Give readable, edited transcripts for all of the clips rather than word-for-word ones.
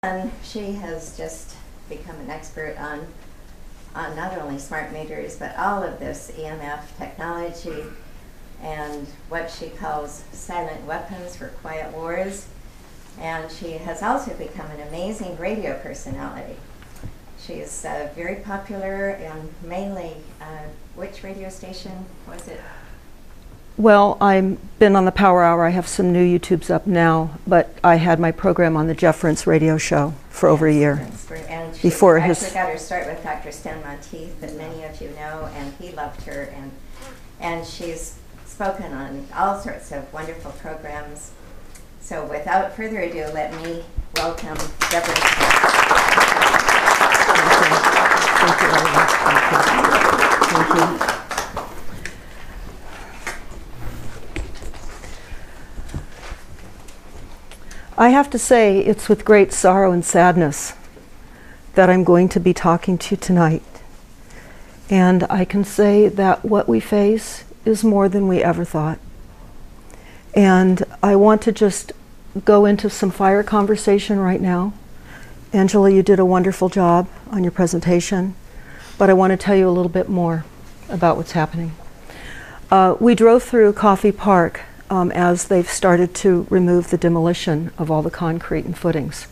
And she has just become an expert on not only smart meters, but all of this EMF technology and what she calls silent weapons for quiet wars. And she has also become an amazing radio personality. She's very popular and mainly, which radio station was it? Well, I've been on the Power Hour. I have some new YouTubes up now, but I had my program on the Jeff Rintz radio show for over a year. And she before actually got her start with Dr. Stan Monteith, that many of you know, and he loved her. And she's spoken on all sorts of wonderful programs. So without further ado, let me welcome Deborah. Thank you very much. Thank you. I have to say, it's with great sorrow and sadness that I'm going to be talking to you tonight. And I can say that what we face is more than we ever thought. And I want to just go into some fire conversation right now. Angela, you did a wonderful job on your presentation, but I want to tell you a little bit more about what's happening. We drove through Coffey Park as they've started to remove the demolition of all the concrete and footings.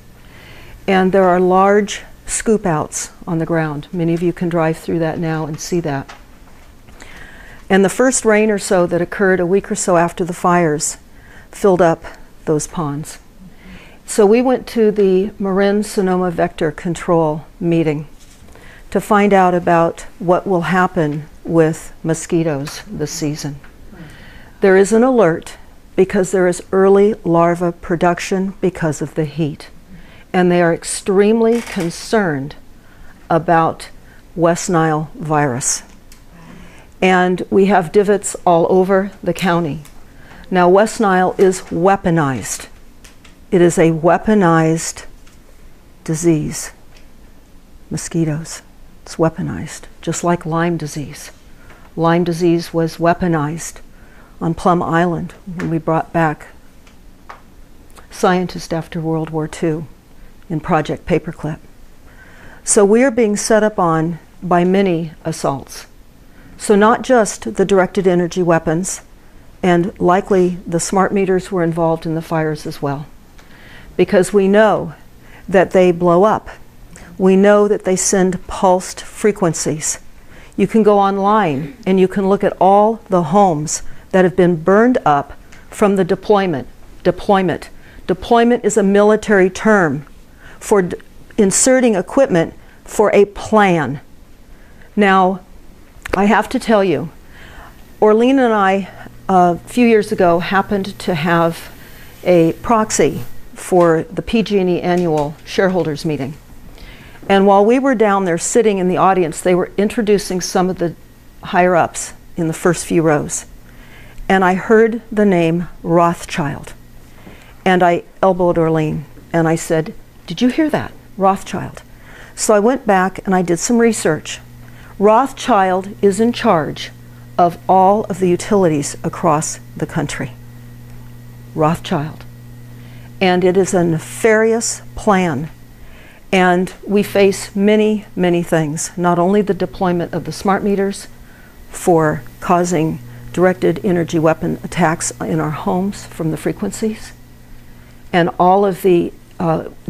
And there are large scoop outs on the ground. Many of you can drive through that now and see that. And the first rain or so that occurred a week or so after the fires filled up those ponds. So we went to the Marin-Sonoma Vector Control meeting to find out about what will happen with mosquitoes this season. There is an alert because there is early larva production because of the heat. And they are extremely concerned about West Nile virus. And we have divots all over the county. Now, West Nile is weaponized. It is a weaponized disease. Mosquitoes. It's weaponized, just like Lyme disease. Lyme disease was weaponized on Plum Island when we brought back scientists after World War II in Project Paperclip. So we are being set up on by many assaults. So not just the directed energy weapons, and likely the smart meters were involved in the fires as well. Because we know that they blow up. We know that they send pulsed frequencies. You can go online and you can look at all the homes that have been burned up from the deployment. Deployment is a military term for inserting equipment for a plan. Now, I have to tell you, Orlean and I, a few years ago, happened to have a proxy for the PG&E annual shareholders meeting. And while we were down there sitting in the audience, they were introducing some of the higher-ups in the first few rows. And I heard the name Rothschild. And I elbowed Orlean and I said, "Did you hear that? Rothschild." So I went back and I did some research. Rothschild is in charge of all of the utilities across the country. Rothschild. And it is a nefarious plan. And we face many, many things. Not only the deployment of the smart meters for causing directed energy weapon attacks in our homes from the frequencies, and all of the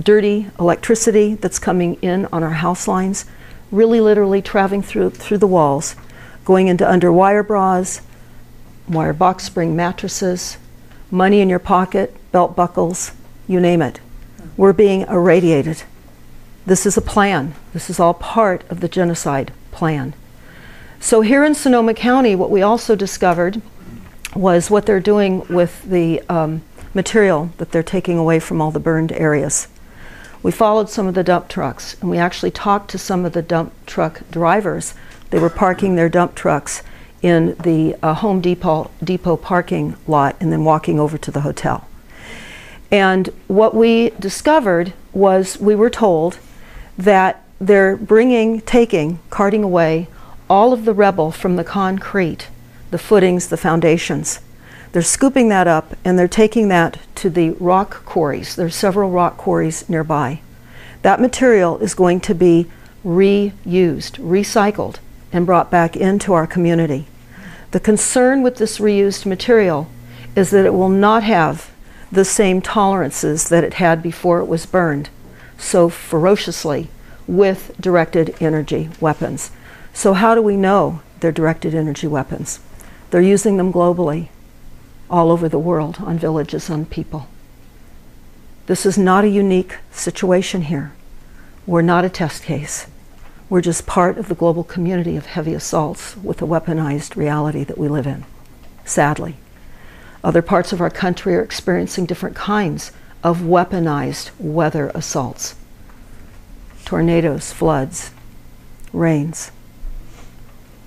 dirty electricity that's coming in on our house lines, really literally traveling through the walls, going into under wire bras, wire box spring mattresses, money in your pocket, belt buckles, you name it. We're being irradiated. This is a plan. This is all part of the genocide plan. So here in Sonoma County, what we also discovered was what they're doing with the material that they're taking away from all the burned areas. We followed some of the dump trucks, and we actually talked to some of the dump truck drivers. They were parking their dump trucks in the Home Depot parking lot and then walking over to the hotel. And what we discovered was, we were told that they're carting away all of the rubble from the concrete, the footings, the foundations. They're scooping that up and they're taking that to the rock quarries. There's several rock quarries nearby. That material is going to be reused, recycled, and brought back into our community. The concern with this reused material is that it will not have the same tolerances that it had before it was burned so ferociously with directed energy weapons. So how do we know they're directed energy weapons? They're using them globally, all over the world, on villages, on people. This is not a unique situation here. We're not a test case. We're just part of the global community of heavy assaults with the weaponized reality that we live in, sadly. Other parts of our country are experiencing different kinds of weaponized weather assaults. Tornadoes, floods, rains.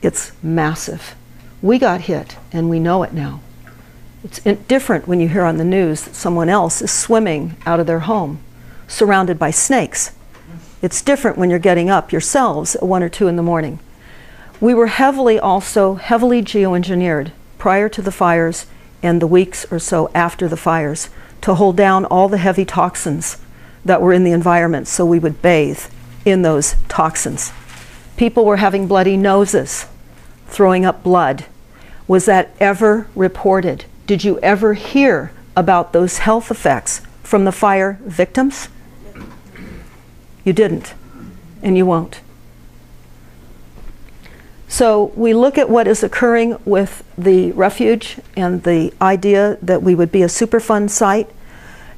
It's massive. We got hit, and we know it now. It's different when you hear on the news that someone else is swimming out of their home, surrounded by snakes. It's different when you're getting up yourselves at 1 or 2 in the morning. We were heavily geoengineered prior to the fires and the weeks or so after the fires to hold down all the heavy toxins that were in the environment so we would bathe in those toxins. People were having bloody noses, throwing up blood. Was that ever reported? Did you ever hear about those health effects from the fire victims? You didn't, and you won't. So we look at what is occurring with the refuge and the idea that we would be a Superfund site.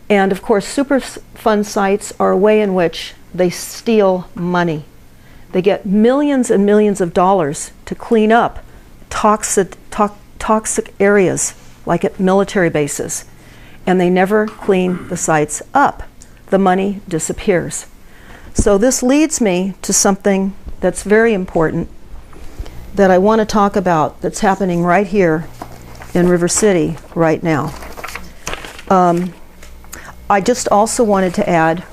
And of course, Superfund sites are a way in which they steal money. They get millions and millions of dollars to clean up toxic areas, like at military bases. And they never clean the sites up. The money disappears. So this leads me to something that's very important that I want to talk about that's happening right here in River City right now. I just also wanted to add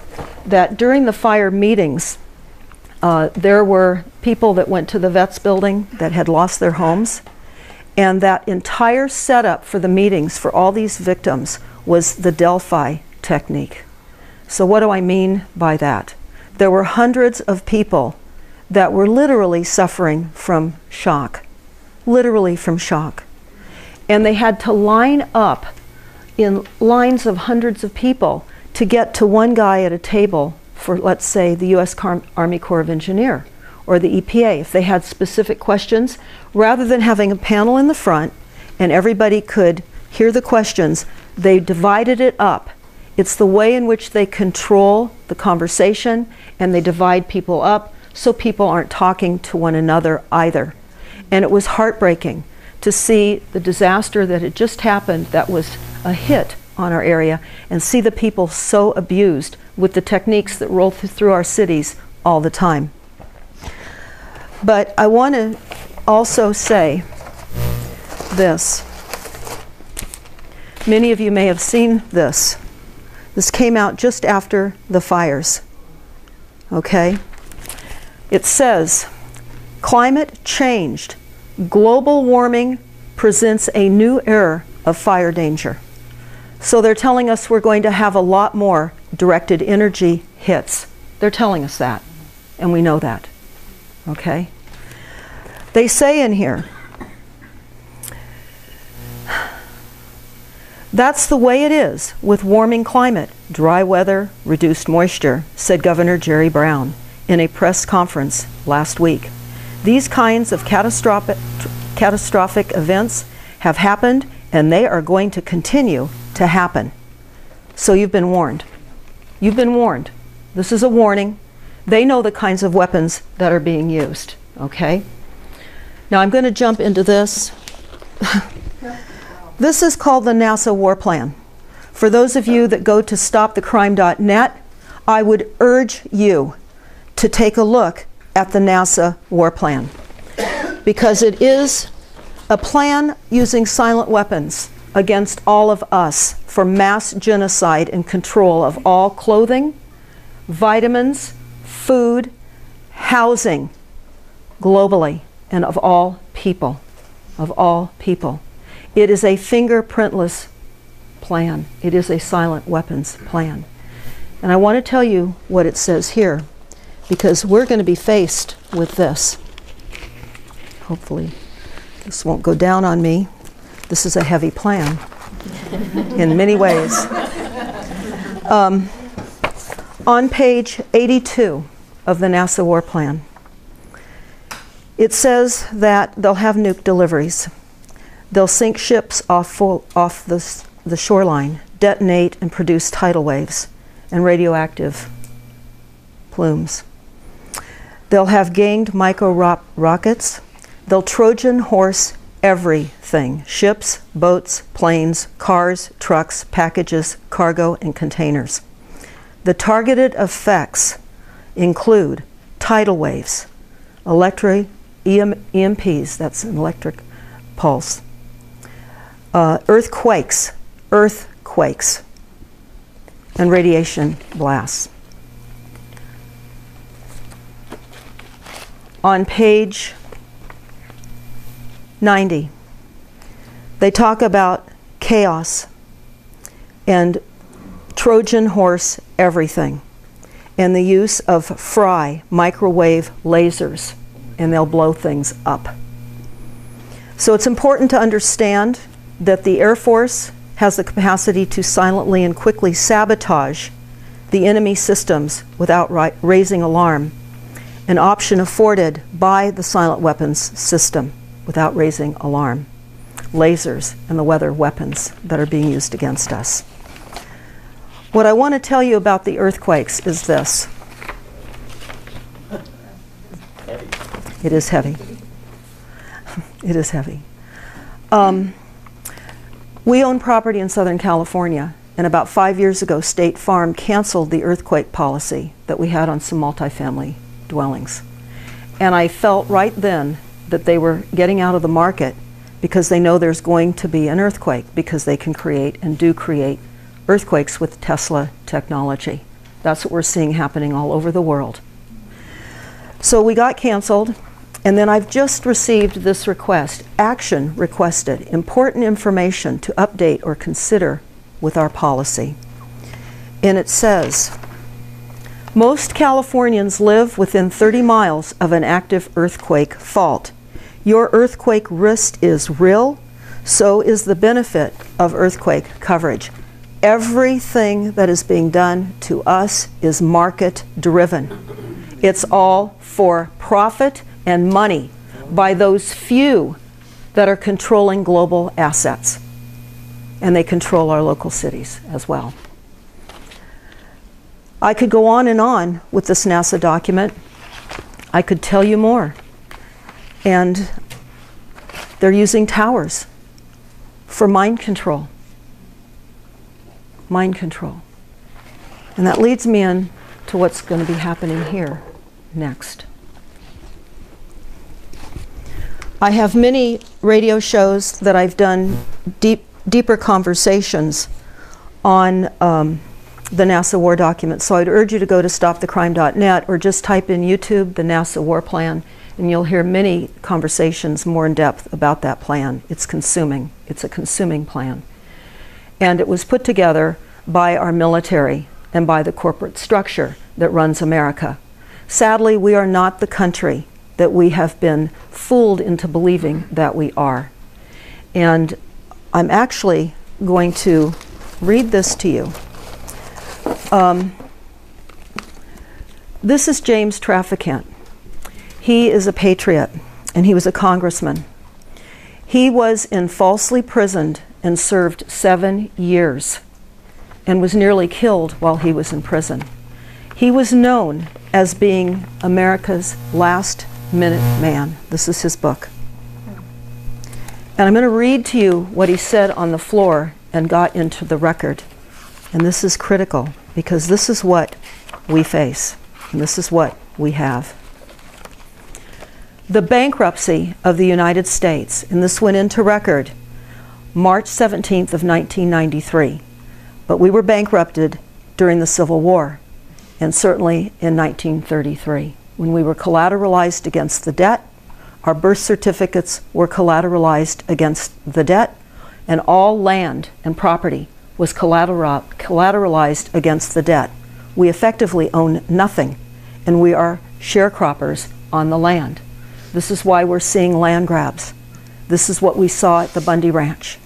that during the fire meetings, there were people that went to the vets building that had lost their homes, and that entire setup for the meetings for all these victims was the Delphi technique. So what do I mean by that? There were hundreds of people that were literally suffering from shock, literally from shock. And they had to line up in lines of hundreds of people to get to one guy at a table for, let's say, the U.S. Army Corps of Engineers or the EPA. If they had specific questions, rather than having a panel in the front and everybody could hear the questions, they divided it up. It's the way in which they control the conversation, and they divide people up so people aren't talking to one another either. And it was heartbreaking to see the disaster that had just happened that was a hit on our area, and see the people so abused with the techniques that roll through our cities all the time. But I want to also say this. Many of you may have seen this. This came out just after the fires. Okay? It says, climate changed. Global warming presents a new era of fire danger. So they're telling us we're going to have a lot more directed energy hits. They're telling us that, and we know that. Okay? They say in here, that's the way it is with warming climate, dry weather, reduced moisture, said Governor Jerry Brown in a press conference last week. These kinds of catastrophic events have happened, and they are going to continue to happen. So you've been warned. You've been warned. This is a warning. They know the kinds of weapons that are being used. Okay? Now I'm going to jump into this. This is called the NASA War Plan. For those of you that go to stopthecrime.net, I would urge you to take a look at the NASA War Plan, because it is a plan using silent weapons against all of us for mass genocide and control of all clothing, vitamins, food, housing, globally, and of all people. Of all people. It is a fingerprintless plan. It is a silent weapons plan. And I want to tell you what it says here, because we're going to be faced with this. Hopefully this won't go down on me. This is a heavy plan in many ways. On page 82 of the NASA War Plan, it says that they'll have nuke deliveries. They'll sink ships off the shoreline, detonate and produce tidal waves and radioactive plumes. They'll have ganged micro-rockets. They'll Trojan horse everything: ships, boats, planes, cars, trucks, packages, cargo, and containers. The targeted effects include tidal waves, EMPs, that's an electric pulse, earthquakes, and radiation blasts. On page 90, they talk about chaos and Trojan horse everything, and the use of fry microwave lasers, and they'll blow things up. So it's important to understand that the Air Force has the capacity to silently and quickly sabotage the enemy systems without raising alarm, an option afforded by the silent weapons system without raising alarm. Lasers and the weather weapons that are being used against us. What I want to tell you about the earthquakes is this. It is heavy. It is heavy. We own property in Southern California, and about 5 years ago, State Farm canceled the earthquake policy that we had on some multifamily dwellings. And I felt right then that they were getting out of the market because they know there's going to be an earthquake, because they can create and do create earthquakes with Tesla technology. That's what we're seeing happening all over the world. So we got canceled, and then I've just received this request, action requested, important information to update or consider with our policy. And it says, most Californians live within 30 miles of an active earthquake fault. Your earthquake risk is real, so is the benefit of earthquake coverage. Everything that is being done to us is market driven. It's all for profit and money by those few that are controlling global assets. And they control our local cities as well. I could go on with this NASA document. I could tell you more. And they're using towers for mind control. Mind control. And that leads me in to what's going to be happening here next. I have many radio shows that I've done deeper conversations on the NASA war document. So I'd urge you to go to stopthecrime.net or just type in YouTube, the NASA war plan, and you'll hear many conversations more in depth about that plan. It's consuming. It's a consuming plan. And it was put together by our military and by the corporate structure that runs America. Sadly, we are not the country that we have been fooled into believing that we are. And I'm actually going to read this to you. This is James Traficant. He is a patriot, and he was a congressman. He was falsely imprisoned and served 7 years and was nearly killed while he was in prison. He was known as being America's last minute man. This is his book. And I'm going to read to you what he said on the floor and got into the record. And this is critical because this is what we face, and this is what we have. The bankruptcy of the United States, and this went into record March 17th of 1993. But we were bankrupted during the Civil War, and certainly in 1933, when we were collateralized against the debt. Our birth certificates were collateralized against the debt, and all land and property was collateralized against the debt. We effectively own nothing, and we are sharecroppers on the land. This is why we're seeing land grabs. This is what we saw at the Bundy Ranch.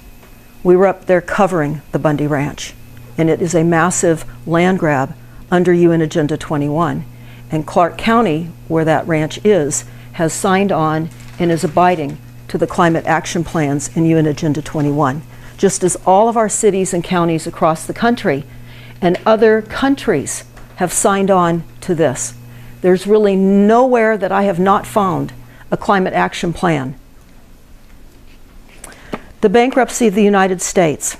We were up there covering the Bundy Ranch, and it is a massive land grab under UN Agenda 21. And Clark County, where that ranch is, has signed on and is abiding to the climate action plans in UN Agenda 21, just as all of our cities and counties across the country and other countries have signed on to this. There's really nowhere that I have not found a climate action plan. The bankruptcy of the United States.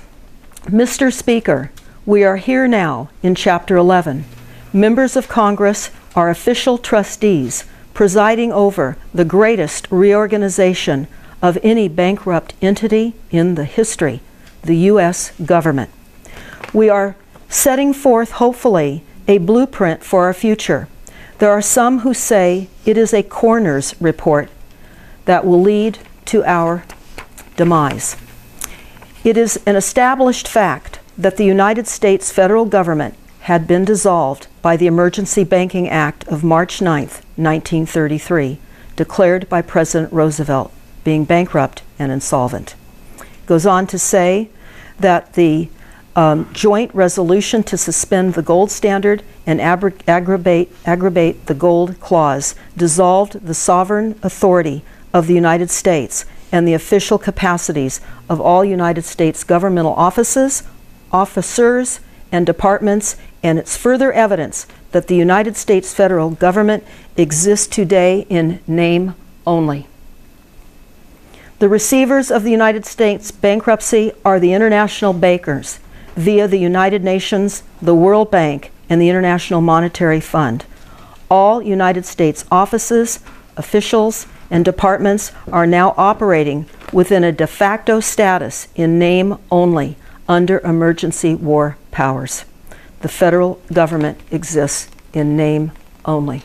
Mr. Speaker, we are here now in Chapter 11. Members of Congress are official trustees presiding over the greatest reorganization of any bankrupt entity in the history, the U.S. government. We are setting forth, hopefully, a blueprint for our future. There are some who say it is a coroner's report that will lead to our demise. It is an established fact that the United States federal government had been dissolved by the Emergency Banking Act of March 9, 1933, declared by President Roosevelt, being bankrupt and insolvent. It goes on to say that the joint resolution to suspend the gold standard and aggravate the gold clause dissolved the sovereign authority of the United States and the official capacities of all United States governmental officers, and departments, and it's further evidence that the United States federal government exists today in name only. The receivers of the United States bankruptcy are the international bankers via the United Nations, the World Bank, and the International Monetary Fund. All United States offices, officials, and departments are now operating within a de facto status in name only under emergency war powers. The federal government exists in name only.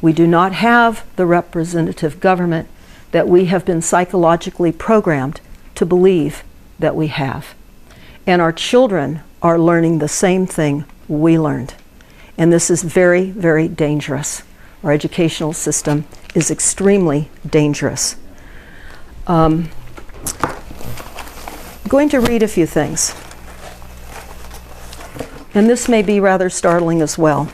We do not have the representative government that we have been psychologically programmed to believe that we have. And our children are learning the same thing we learned. And this is very, very dangerous. Our educational system is extremely dangerous. I'm going to read a few things. And this may be rather startling as well.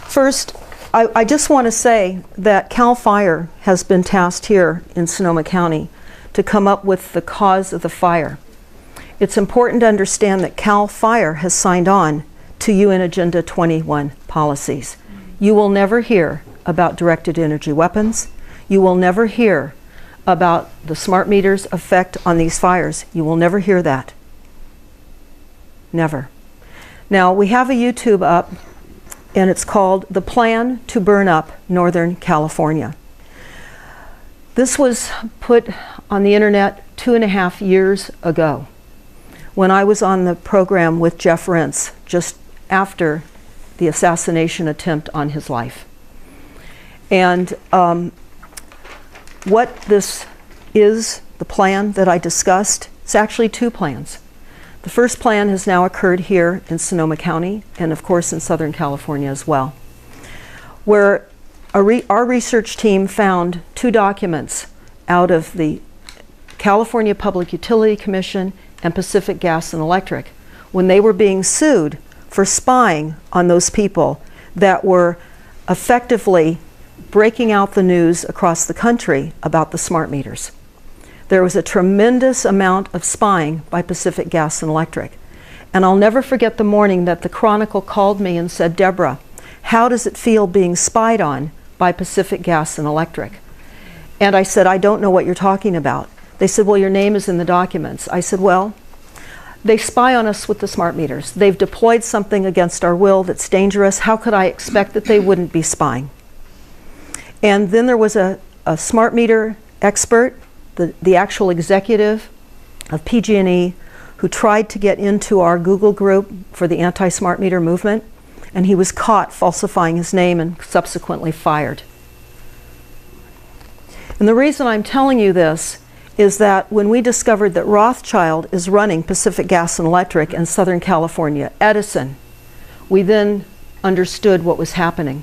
First, I just want to say that CAL FIRE has been tasked here in Sonoma County to come up with the cause of the fire. It's important to understand that CAL FIRE has signed on to UN Agenda 21 policies. You will never hear about directed energy weapons. You will never hear about the smart meters' effect on these fires. You will never hear that. Never. Now, we have a YouTube up, and it's called The Plan to Burn Up Northern California. This was put on the internet 2.5 years ago when I was on the program with Jeff Rentz just after the assassination attempt on his life. And what this is, the plan that I discussed, it's actually two plans. The first plan has now occurred here in Sonoma County and of course in Southern California as well, where our research team found 2 documents out of the California Public Utility Commission and Pacific Gas and Electric when they were being sued for spying on those people that were effectively breaking out the news across the country about the smart meters. There was a tremendous amount of spying by Pacific Gas and Electric. And I'll never forget the morning that the Chronicle called me and said, "Deborah, how does it feel being spied on by Pacific Gas and Electric?" And I said, "I don't know what you're talking about." They said, "Well, your name is in the documents." I said, "Well, they spy on us with the smart meters. They've deployed something against our will that's dangerous. How could I expect that they wouldn't be spying?" And then there was a smart meter expert, the actual executive of PG&E, who tried to get into our Google group for the anti-smart meter movement, and he was caught falsifying his name and subsequently fired. And the reason I'm telling you this is that when we discovered that Rothschild is running Pacific Gas and Electric in Southern California, Edison, we then understood what was happening.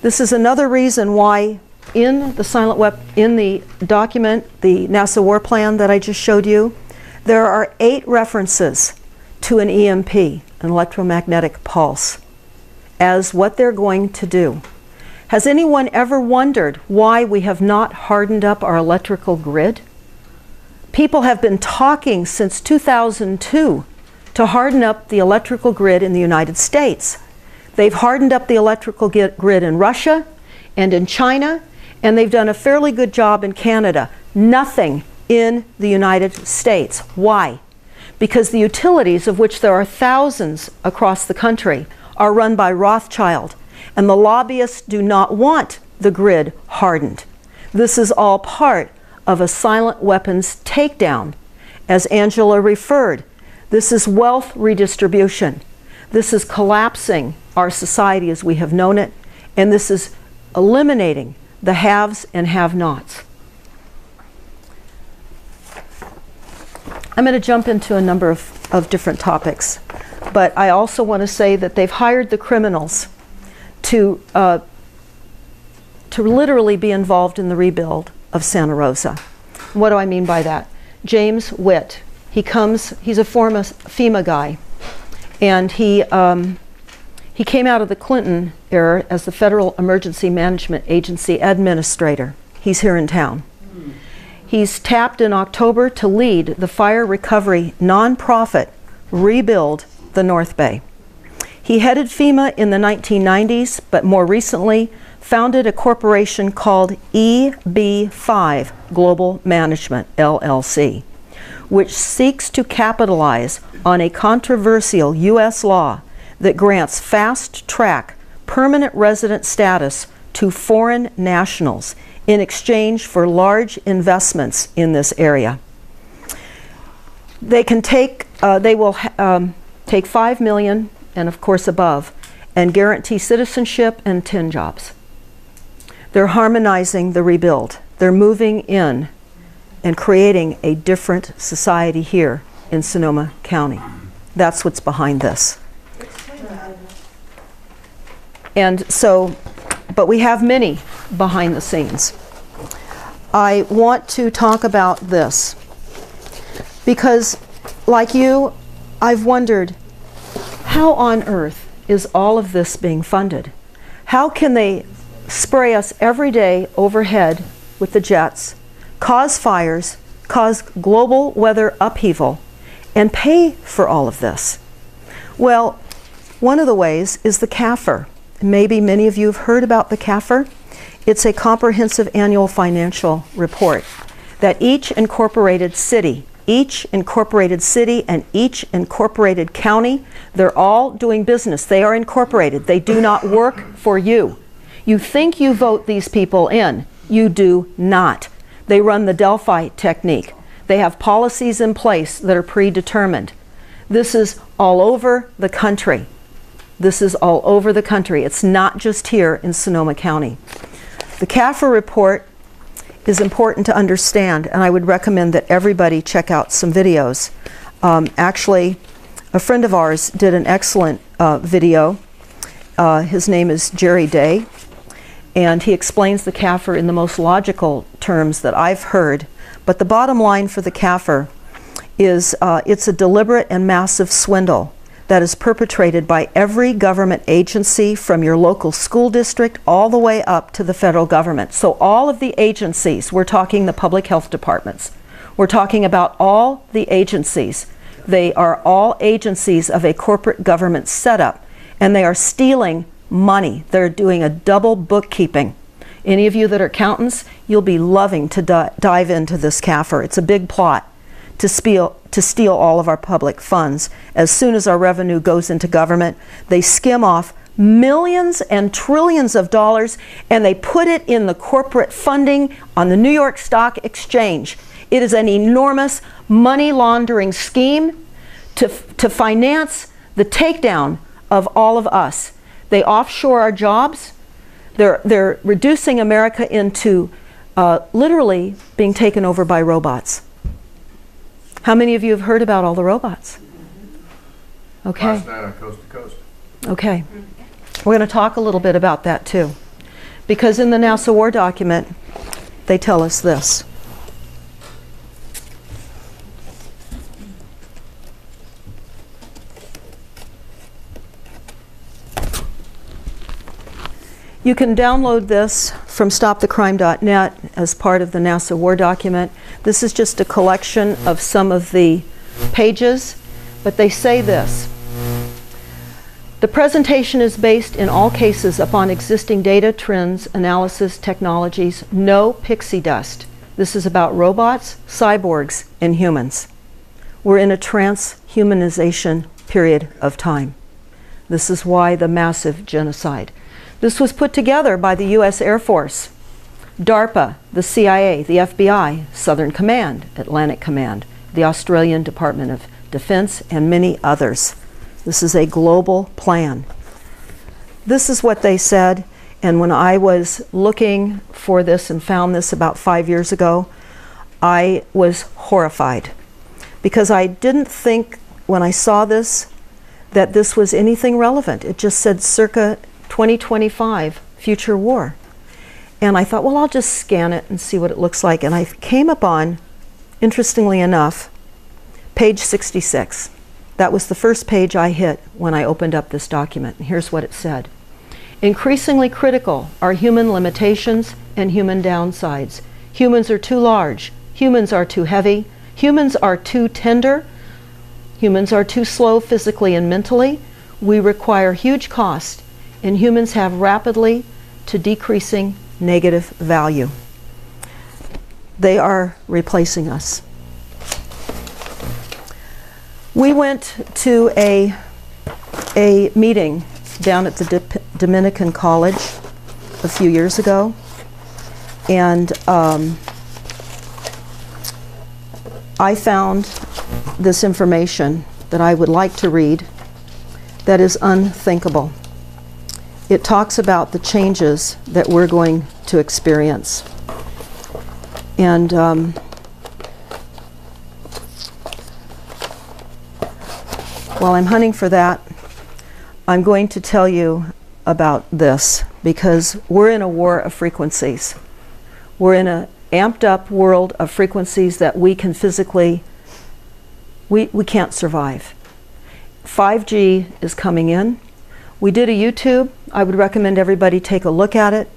This is another reason why in the document, the NASA War Plan that I just showed you, there are 8 references to an EMP, an electromagnetic pulse, as what they're going to do. Has anyone ever wondered why we have not hardened up our electrical grid? People have been talking since 2002 to harden up the electrical grid in the United States. They've hardened up the electrical grid in Russia and in China, and they've done a fairly good job in Canada. Nothing in the United States. Why? Because the utilities, of which there are thousands across the country, are run by Rothschild, and the lobbyists do not want the grid hardened. This is all part of a silent weapons takedown. As Angela referred, this is wealth redistribution. This is collapsing our society as we have known it, and this is eliminating the haves and have-nots. I'm going to jump into a number of different topics, but I also want to say that they've hired the criminals to literally be involved in the rebuild of Santa Rosa. What do I mean by that? James Witt, he's a former FEMA guy, and he came out of the Clinton era as the Federal Emergency Management Agency administrator. He's here in town. He's tapped in October to lead the fire recovery nonprofit Rebuild the North Bay. He headed FEMA in the 1990s, but more recently founded a corporation called EB5 Global Management, LLC, which seeks to capitalize on a controversial U.S. law that grants fast-track permanent resident status to foreign nationals in exchange for large investments in this area. They will take $5 million and of course above and guarantee citizenship and 10 jobs. They're harmonizing the rebuild. They're moving in and creating a different society here in Sonoma County. That's what's behind this. And so, but we have many behind the scenes. I want to talk about this because, like you, I've wondered, how on earth is all of this being funded? How can they spray us every day overhead with the jets, cause fires, cause global weather upheaval, and pay for all of this? Well, one of the ways is the CAFR. Maybe many of you have heard about the CAFR. It's a comprehensive annual financial report that each incorporated city and each incorporated county, they're all doing business. They are incorporated. They do not work for you. You think you vote these people in. You do not. They run the Delphi technique. They have policies in place that are predetermined. This is all over the country. This is all over the country. It's not just here in Sonoma County. The CAFR report is important to understand, and I would recommend that everybody check out some videos. Actually, a friend of ours did an excellent video. His name is Jerry Day, and he explains the CAFR in the most logical terms that I've heard. But the bottom line for the CAFR is it's a deliberate and massive swindle that is perpetrated by every government agency from your local school district all the way up to the federal government. So all of the agencies, we're talking the public health departments, we're talking about all the agencies. They are all agencies of a corporate government setup, and they are stealing money. They're doing a double bookkeeping. Any of you that are accountants, you'll be loving to dive into this CAFR. It's a big plot to steal all of our public funds. As soon as our revenue goes into government, they skim off millions and trillions of dollars, and they put it in the corporate funding on the New York Stock Exchange. It is an enormous money laundering scheme to finance the takedown of all of us. They offshore our jobs. They're reducing America into literally being taken over by robots. How many of you have heard about all the robots? Okay. Last night on Coast to Coast. Okay. We're going to talk a little bit about that too. Because in the NASA War document, they tell us this. You can download this from stopthecrime.net as part of the NASA War document. This is just a collection of some of the pages, but they say this. The presentation is based in all cases upon existing data, trends, analysis, technologies, no pixie dust. This is about robots, cyborgs, and humans. We're in a transhumanization period of time. This is why the massive genocide. This was put together by the U.S. Air Force, DARPA, the CIA, the FBI, Southern Command, Atlantic Command, the Australian Department of Defense, and many others. This is a global plan. This is what they said, and when I was looking for this and found this about 5 years ago, I was horrified because I didn't think when I saw this that this was anything relevant. It just said circa 2025 future war. And I thought, well, I'll just scan it and see what it looks like. And I came upon, interestingly enough, page 66. That was the first page I hit when I opened up this document. And here's what it said. Increasingly critical are human limitations and human downsides. Humans are too large. Humans are too heavy. Humans are too tender. Humans are too slow physically and mentally. We require huge cost, and humans have rapidly to decreasing negative value. They are replacing us. We went to a meeting down at the Dominican College a few years ago, and I found this information that I would like to read that is unthinkable. It talks about the changes that we're going to experience. And while I'm hunting for that, I'm going to tell you about this because we're in a war of frequencies. We're in an amped up world of frequencies that we can physically, we can't survive. 5G is coming in. We did a YouTube. I would recommend everybody take a look at it.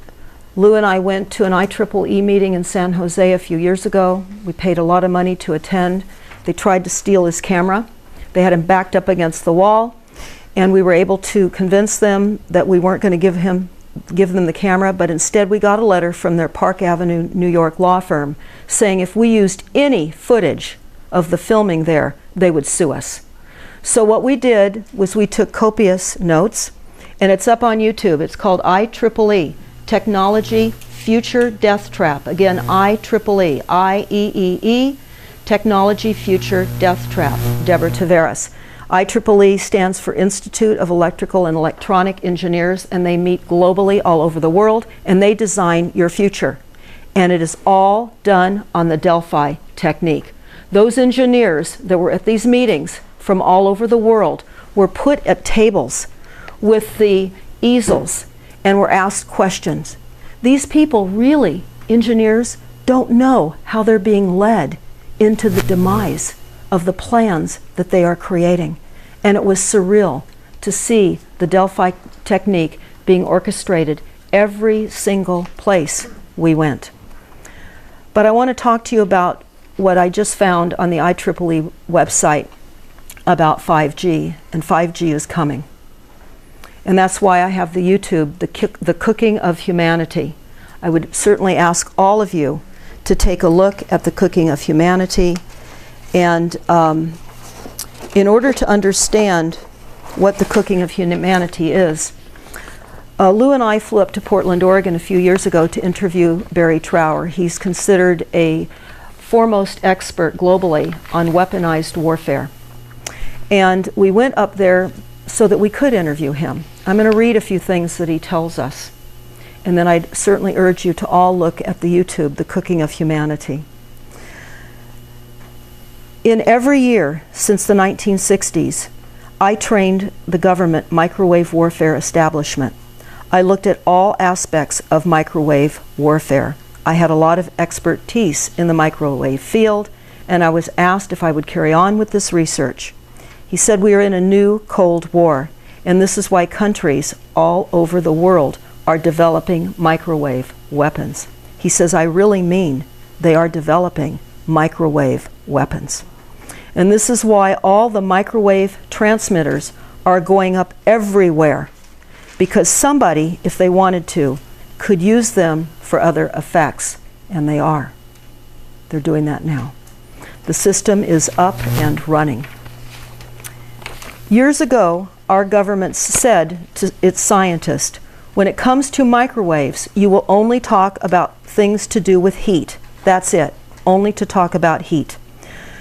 Lou and I went to an IEEE meeting in San Jose a few years ago. We paid a lot of money to attend. They tried to steal his camera. They had him backed up against the wall, and we were able to convince them that we weren't going to give them the camera, but instead we got a letter from their Park Avenue, New York law firm saying if we used any footage of the filming there, they would sue us. So what we did was we took copious notes, and it's up on YouTube. It's called IEEE, Technology Future Death Trap. Again, IEEE, I-E-E-E, Technology Future Death Trap, Deborah Taveras. IEEE stands for Institute of Electrical and Electronic Engineers, and they meet globally all over the world, and they design your future. And it is all done on the Delphi technique. Those engineers that were at these meetings from all over the world were put at tables with the easels and were asked questions. These people really, engineers, don't know how they're being led into the demise of the plans that they are creating. And it was surreal to see the Delphi technique being orchestrated every single place we went. But I want to talk to you about what I just found on the IEEE website about 5G, and 5G is coming. And that's why I have the YouTube, the Cooking of Humanity. I would certainly ask all of you to take a look at the Cooking of Humanity. And in order to understand what the Cooking of Humanity is, Lou and I flew up to Portland, Oregon a few years ago to interview Barry Trower. He's considered a foremost expert globally on weaponized warfare. And we went up there so that we could interview him. I'm going to read a few things that he tells us. And then I'd certainly urge you to all look at the YouTube, The Cooking of Humanity. In every year since the 1960s, I trained the government microwave warfare establishment. I looked at all aspects of microwave warfare. I had a lot of expertise in the microwave field, and I was asked if I would carry on with this research. He said we are in a new Cold War, and this is why countries all over the world are developing microwave weapons. He says, I really mean they are developing microwave weapons. And this is why all the microwave transmitters are going up everywhere, because somebody, if they wanted to, could use them for other effects, and they are. They're doing that now. The system is up and running. Years ago, our government said to its scientists, when it comes to microwaves, you will only talk about things to do with heat. That's it, only to talk about heat.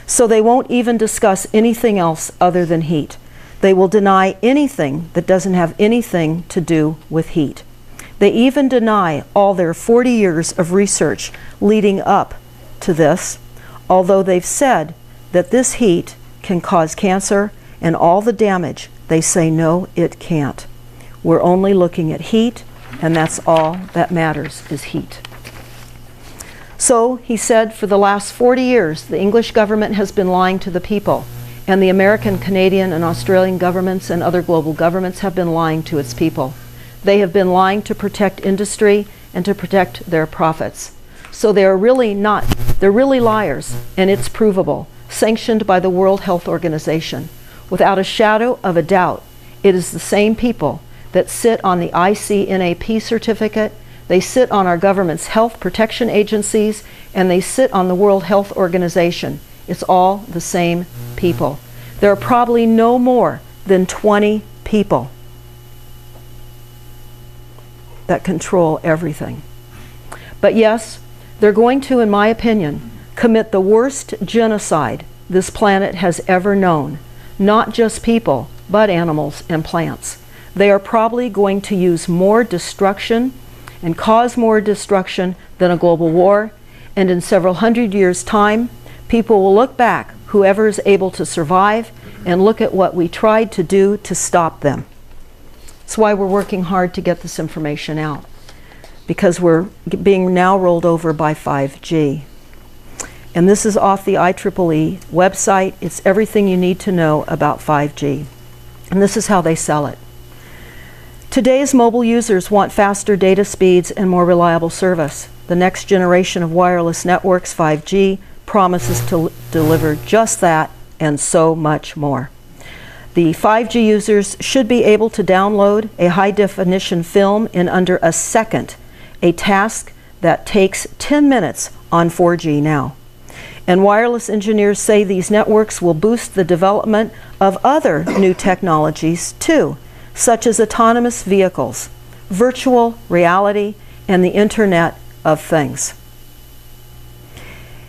So they won't even discuss anything else other than heat. They will deny anything that doesn't have anything to do with heat. They even deny all their 40 years of research leading up to this, although they've said that this heat can cause cancer and all the damage. They say no, it can't. We're only looking at heat, and that's all that matters is heat. So, he said, for the last 40 years, the English government has been lying to the people, and the American, Canadian, and Australian governments and other global governments have been lying to its people. They have been lying to protect industry and to protect their profits. So they're really liars, and it's provable, sanctioned by the World Health Organization. Without a shadow of a doubt, it is the same people that sit on the ICNAP certificate, they sit on our government's health protection agencies, and they sit on the World Health Organization. It's all the same people. There are probably no more than 20 people that control everything. But yes, they're going to, in my opinion, commit the worst genocide this planet has ever known. Not just people, but animals and plants. They are probably going to use more destruction and cause more destruction than a global war. And in several hundred years' time, people will look back, whoever is able to survive, and look at what we tried to do to stop them. That's why we're working hard to get this information out, because we're being now rolled over by 5G. And this is off the IEEE website. It's everything you need to know about 5G. And this is how they sell it. Today's mobile users want faster data speeds and more reliable service. The next generation of wireless networks, 5G, promises to deliver just that and so much more. The 5G users should be able to download a high-definition film in under a second, a task that takes 10 minutes on 4G now. And wireless engineers say these networks will boost the development of other new technologies too, such as autonomous vehicles, virtual reality, and the Internet of Things.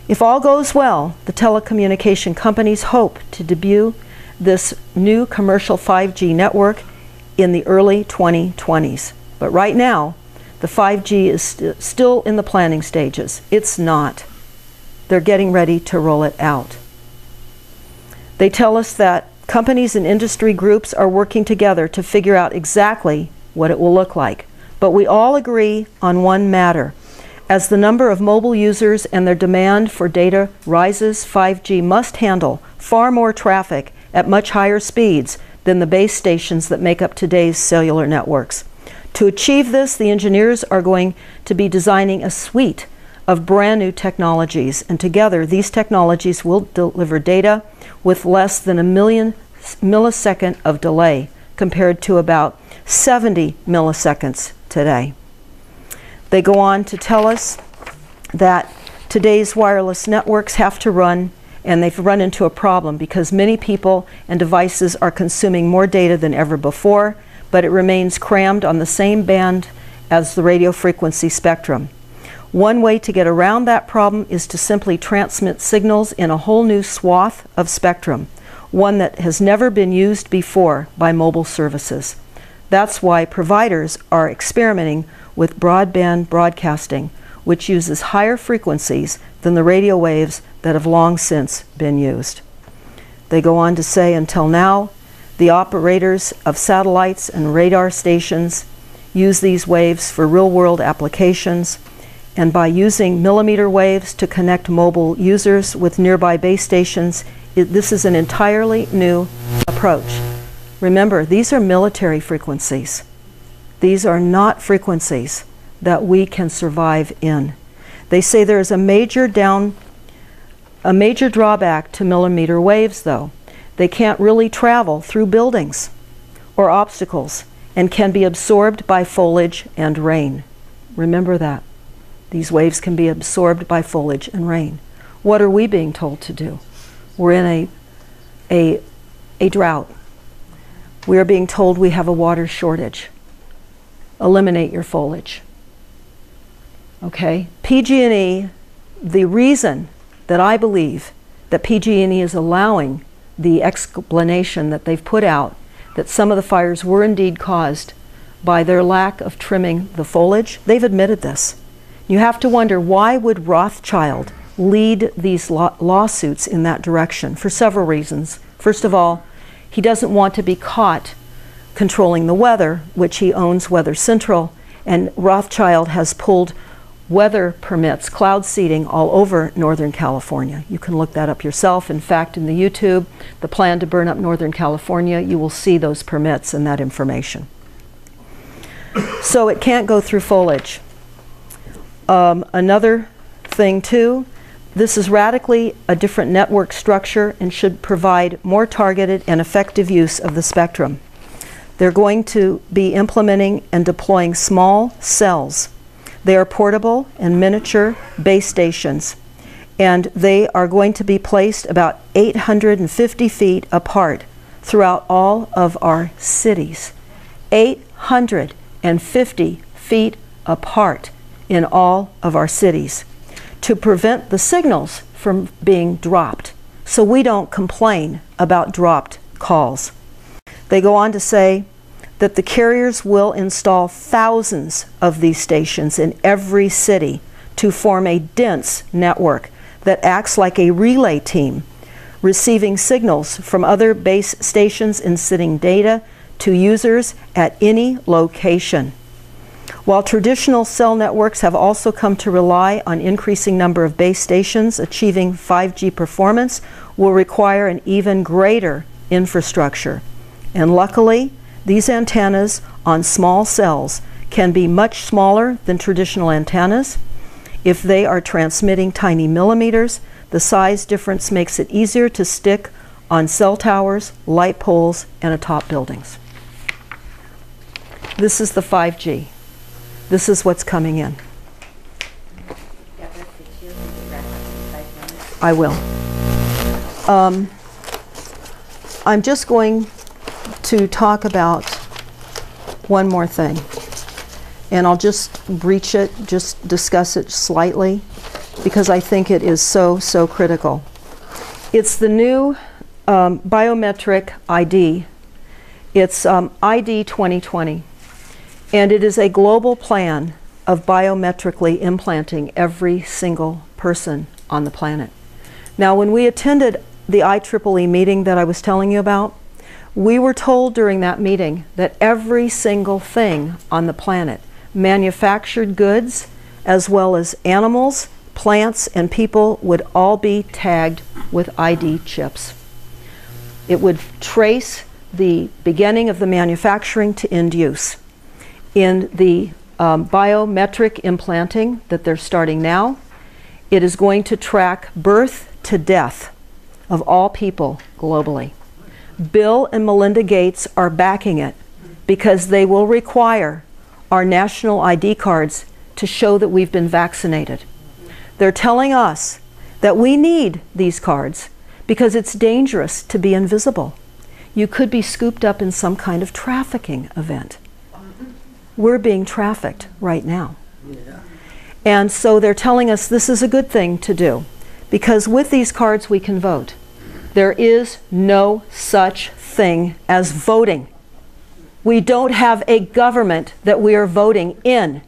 If all goes well, the telecommunication companies hope to debut this new commercial 5G network in the early 2020s. But right now, the 5G is still in the planning stages. It's not. They're getting ready to roll it out. They tell us that companies and industry groups are working together to figure out exactly what it will look like. But we all agree on one matter. As the number of mobile users and their demand for data rises, 5G must handle far more traffic at much higher speeds than the base stations that make up today's cellular networks. To achieve this, the engineers are going to be designing a suite of brand new technologies, and together these technologies will deliver data with less than a millisecond of delay, compared to about 70 milliseconds today. They go on to tell us that today's wireless networks have to run, and they've run into a problem because many people and devices are consuming more data than ever before, but it remains crammed on the same band as the radio frequency spectrum. One way to get around that problem is to simply transmit signals in a whole new swath of spectrum, one that has never been used before by mobile services. That's why providers are experimenting with broadband broadcasting, which uses higher frequencies than the radio waves that have long since been used. They go on to say, until now, the operators of satellites and radar stations use these waves for real-world applications, and by using millimeter waves to connect mobile users with nearby base stations, this is an entirely new approach. Remember, these are military frequencies. These are not frequencies that we can survive in. They say there is a major drawback to millimeter waves, though. They can't really travel through buildings or obstacles and can be absorbed by foliage and rain. Remember that. These waves can be absorbed by foliage and rain. What are we being told to do? We're in a drought. We are being told we have a water shortage. Eliminate your foliage. Okay? PG&E, the reason that I believe that PG&E is allowing the explanation that they've put out that some of the fires were indeed caused by their lack of trimming the foliage, they've admitted this. You have to wonder, why would Rothschild lead these lawsuits in that direction? For several reasons. First of all, he doesn't want to be caught controlling the weather, which he owns Weather Central, and Rothschild has pulled weather permits, cloud seeding, all over Northern California. You can look that up yourself. In fact, in the YouTube, the plan to burn up Northern California, you will see those permits and that information. So it can't go through foliage. Another thing too, this is radically a different network structure and should provide more targeted and effective use of the spectrum. They're going to be implementing and deploying small cells. They are portable and miniature base stations, and they are going to be placed about 850 feet apart throughout all of our cities. 850 feet apart in all of our cities to prevent the signals from being dropped, so we don't complain about dropped calls. They go on to say that the carriers will install thousands of these stations in every city to form a dense network that acts like a relay team, receiving signals from other base stations and sending data to users at any location. While traditional cell networks have also come to rely on increasing number of base stations, achieving 5G performance will require an even greater infrastructure. And luckily, these antennas on small cells can be much smaller than traditional antennas. If they are transmitting tiny millimeters, the size difference makes it easier to stick on cell towers, light poles, and atop buildings. This is the 5G. This is what's coming in. I will. I'm just going to talk about one more thing, and I'll just breach it, just discuss it slightly, because I think it is so critical. It's the new biometric ID. It's ID 2020. And it is a global plan of biometrically implanting every single person on the planet. Now, when we attended the IEEE meeting that I was telling you about, we were told during that meeting that every single thing on the planet, manufactured goods, as well as animals, plants, and people, would all be tagged with ID chips. It would trace the beginning of the manufacturing to end use. In the biometric implanting that they're starting now, it is going to track birth to death of all people globally. Bill and Melinda Gates are backing it because they will require our national ID cards to show that we've been vaccinated. They're telling us that we need these cards because it's dangerous to be invisible. You could be scooped up in some kind of trafficking event. We're being trafficked right now. Yeah. And so they're telling us this is a good thing to do, because with these cards we can vote. There is no such thing as voting. We don't have a government that we are voting in.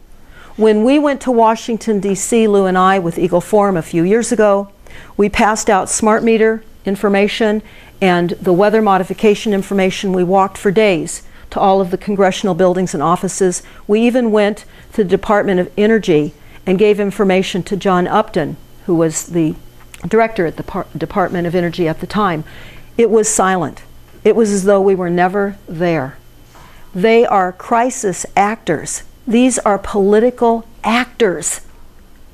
When we went to Washington, D.C., Lou and I, with Eagle Forum a few years ago, we passed out smart meter information and the weather modification information. We walked for days to all of the congressional buildings and offices. We even went to the Department of Energy and gave information to John Upton, who was the director at the Department of Energy at the time. It was silent. It was as though we were never there. They are crisis actors. These are political actors.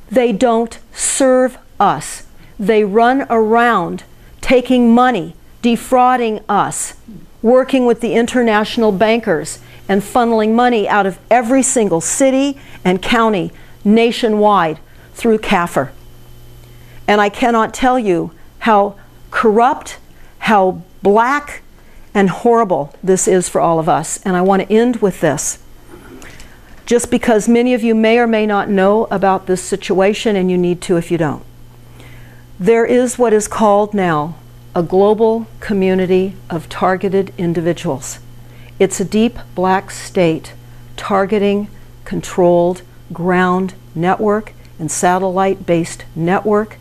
They don't serve us. They run around taking money, defrauding us, working with the international bankers and funneling money out of every single city and county nationwide through CAFR. And I cannot tell you how corrupt, how black and horrible this is for all of us. And I want to end with this. Just because many of you may or may not know about this situation, and you need to if you don't. There is what is called now a global community of targeted individuals. It's a deep black state targeting controlled ground network and satellite-based network,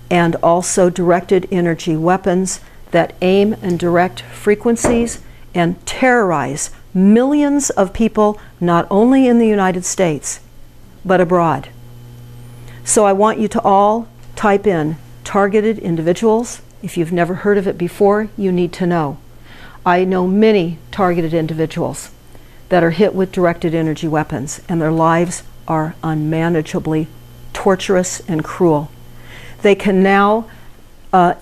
and also directed energy weapons that aim and direct frequencies and terrorize millions of people, not only in the United States, but abroad. So I want you to all type in targeted individuals. If you've never heard of it before, you need to know. I know many targeted individuals that are hit with directed energy weapons, and their lives are unmanageably torturous and cruel. They can now,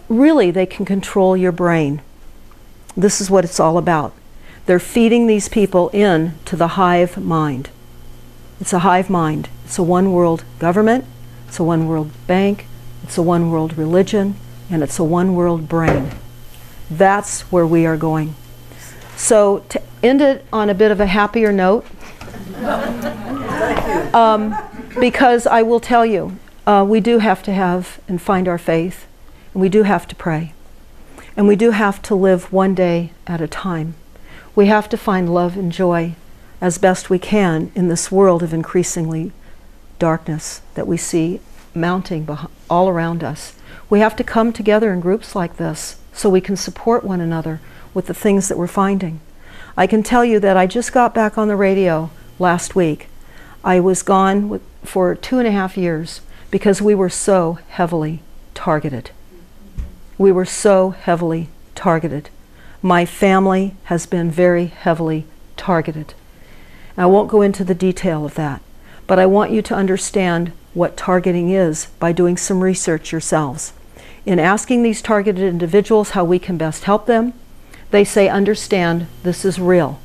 really, they can control your brain. This is what it's all about. They're feeding these people in to the hive mind. It's a hive mind. It's a one world government. It's a one world bank. It's a one world religion. And it's a one world brain. That's where we are going. So to end it on a bit of a happier note, because I will tell you, we do have to have and find our faith, and we do have to pray, and we do have to live one day at a time. We have to find love and joy as best we can in this world of increasingly darkness that we see mounting all around us. We have to come together in groups like this so we can support one another with the things that we're finding. I can tell you that I just got back on the radio last week. I was gone for 2.5 years because we were so heavily targeted. We were so heavily targeted. My family has been very heavily targeted. I won't go into the detail of that, but I want you to understand what targeting is by doing some research yourselves. In asking these targeted individuals how we can best help them, they say, understand this is real.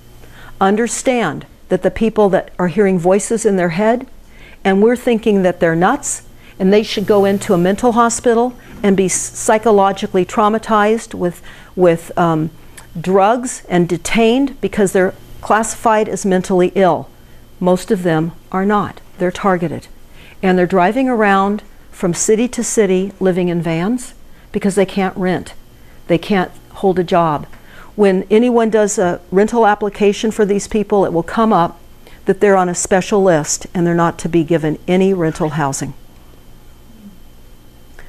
Understand that the people that are hearing voices in their head, and we're thinking that they're nuts, and they should go into a mental hospital and be psychologically traumatized with drugs and detained because they're classified as mentally ill. Most of them are not. They're targeted. And they're driving around from city to city living in vans because they can't rent. They can't hold a job. When anyone does a rental application for these people, it will come up that they're on a special list and they're not to be given any rental housing.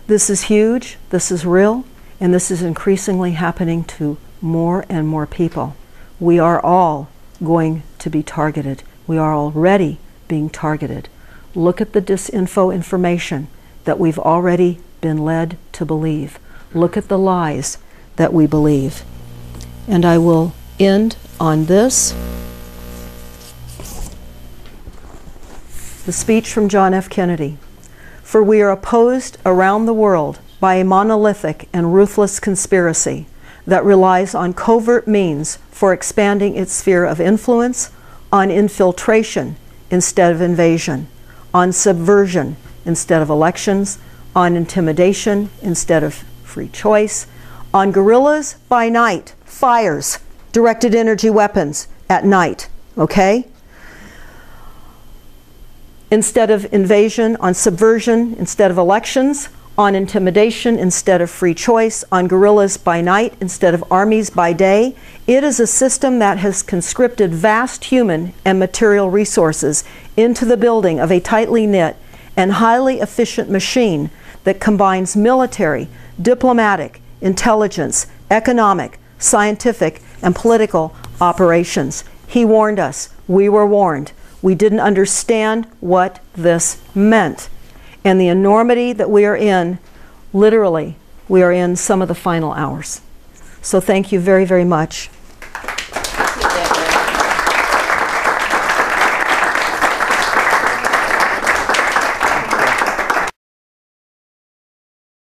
This is huge, this is real, and this is increasingly happening to more and more people. We are all going to be targeted. We are already being targeted. Look at the disinfo information that we've already been led to believe. Look at the lies that we believe. And I will end on this. The speech from John F. Kennedy. For we are opposed around the world by a monolithic and ruthless conspiracy that relies on covert means for expanding its sphere of influence, on infiltration instead of invasion, on subversion instead of elections, on intimidation instead of free choice, on guerrillas by night, fires, directed energy weapons at night, okay? Instead of invasion, on subversion instead of elections, on intimidation instead of free choice, on guerrillas by night instead of armies by day. It is a system that has conscripted vast human and material resources into the building of a tightly knit and highly efficient machine that combines military, diplomatic, intelligence, economic, scientific, and political operations. He warned us. We were warned. We didn't understand what this meant. And the enormity that we are in, literally, we are in some of the final hours. So thank you very, very much.